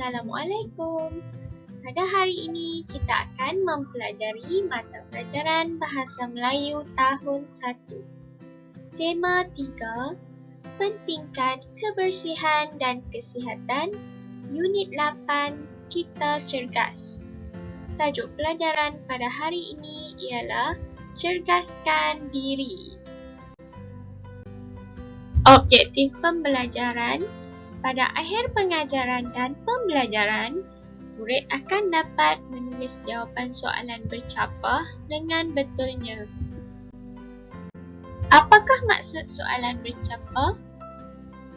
Assalamualaikum. Pada hari ini kita akan mempelajari mata pelajaran Bahasa Melayu tahun 1. Tema 3, Pentingkan Kebersihan dan Kesihatan, Unit 8, Kita Cergas. Tajuk pelajaran pada hari ini ialah Cergaskan Diri. Objektif pembelajaran. Pada akhir pengajaran dan pembelajaran, murid akan dapat menulis jawapan soalan bercapah dengan betulnya. Apakah maksud soalan bercapah?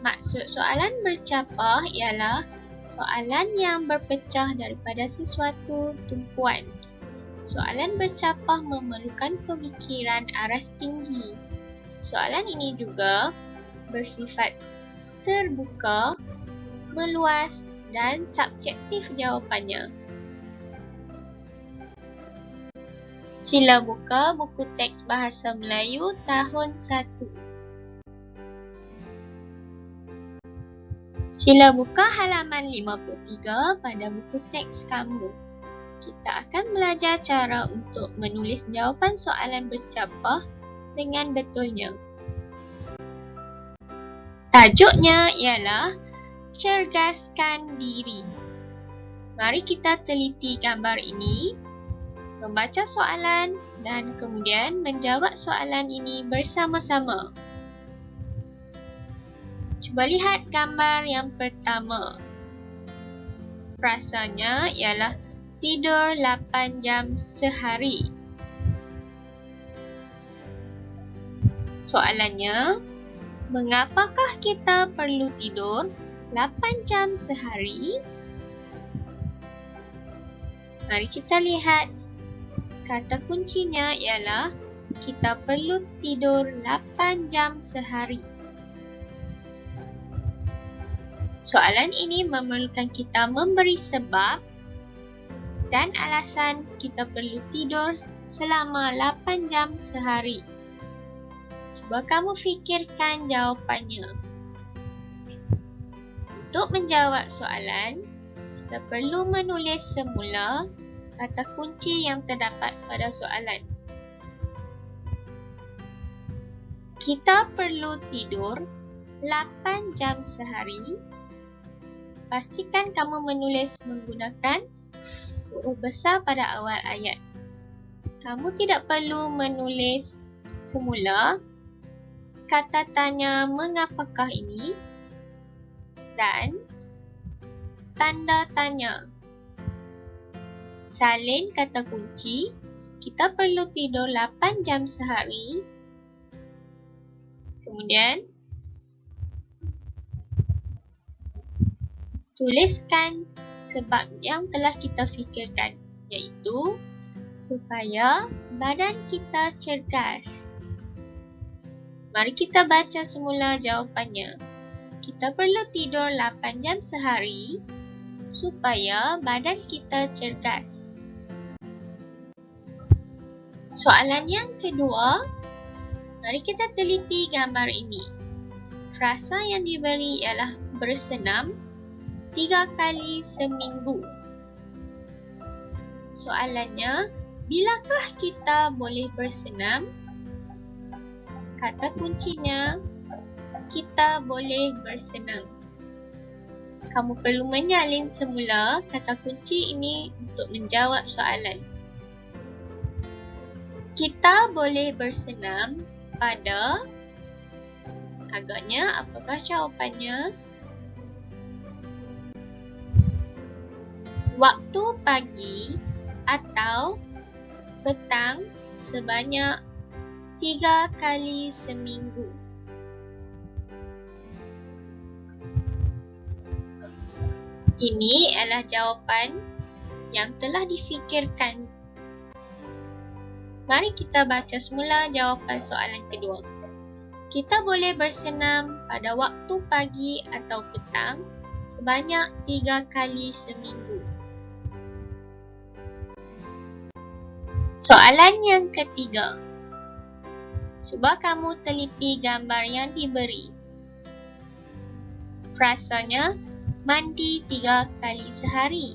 Maksud soalan bercapah ialah soalan yang berpecah daripada sesuatu tumpuan. Soalan bercapah memerlukan pemikiran aras tinggi. Soalan ini juga bersifat terbuka, meluas dan subjektif jawapannya. Sila buka buku teks Bahasa Melayu tahun 1. Sila buka halaman 53 pada buku teks kamu. Kita akan belajar cara untuk menulis jawapan soalan bercapah dengan betulnya. Tajuknya ialah Cergaskan Diri. Mari kita teliti gambar ini, membaca soalan dan kemudian menjawab soalan ini bersama-sama. Cuba lihat gambar yang pertama. Frasanya ialah tidur 8 jam sehari. Soalannya, mengapakah kita perlu tidur 8 jam sehari? Mari kita lihat. Kata kuncinya ialah kita perlu tidur 8 jam sehari. Soalan ini memerlukan kita memberi sebab dan alasan kita perlu tidur selama 8 jam sehari. Cuba kamu fikirkan jawapannya. Untuk menjawab soalan, kita perlu menulis semula kata kunci yang terdapat pada soalan. Kita perlu tidur 8 jam sehari. Pastikan kamu menulis menggunakan huruf besar pada awal ayat. Kamu tidak perlu menulis semula kata tanya mengapakah ini dan tanda tanya. Salin kata kunci, kita perlu tidur 8 jam sehari. Kemudian, tuliskan sebab yang telah kita fikirkan, iaitu supaya badan kita cergas. Mari kita baca semula jawapannya. Kita perlu tidur 8 jam sehari supaya badan kita cergas. Soalan yang kedua, mari kita teliti gambar ini. Frasa yang diberi ialah bersenam 3 kali seminggu. Soalannya, bilakah kita boleh bersenam? Kata kuncinya, kita boleh bersenam. Kamu perlu menyalin semula kata kunci ini untuk menjawab soalan. Kita boleh bersenam pada, agaknya apakah jawapannya? Waktu pagi atau petang sebanyak 3 kali seminggu. Ini adalah jawapan yang telah difikirkan. Mari kita baca semula jawapan soalan kedua. Kita boleh bersenam pada waktu pagi atau petang sebanyak 3 kali seminggu. Soalan yang ketiga. Cuba kamu teliti gambar yang diberi. Frasanya, mandi 3 kali sehari.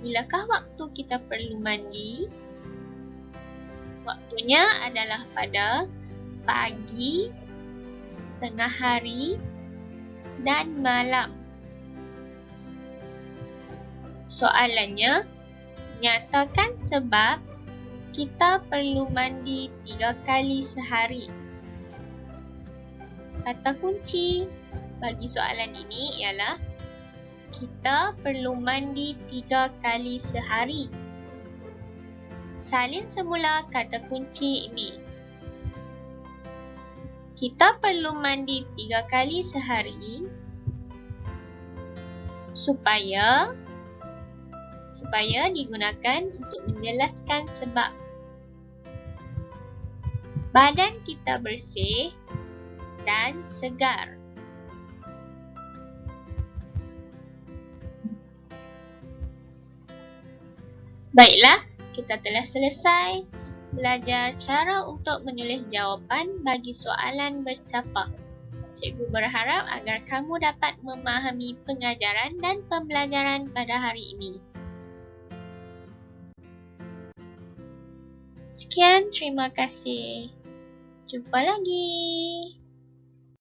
Bilakah waktu kita perlu mandi? Waktunya adalah pada pagi, tengah hari dan malam. Soalannya, nyatakan sebab kita perlu mandi 3 kali sehari. Kata kunci bagi soalan ini ialah kita perlu mandi 3 kali sehari. Salin semula kata kunci ini. Kita perlu mandi 3 kali sehari supaya digunakan untuk menjelaskan sebab. Badan kita bersih dan segar. Baiklah, kita telah selesai belajar cara untuk menulis jawapan bagi soalan bercapah. Cikgu berharap agar kamu dapat memahami pengajaran dan pembelajaran pada hari ini. Sekian, terima kasih. Jumpa lagi.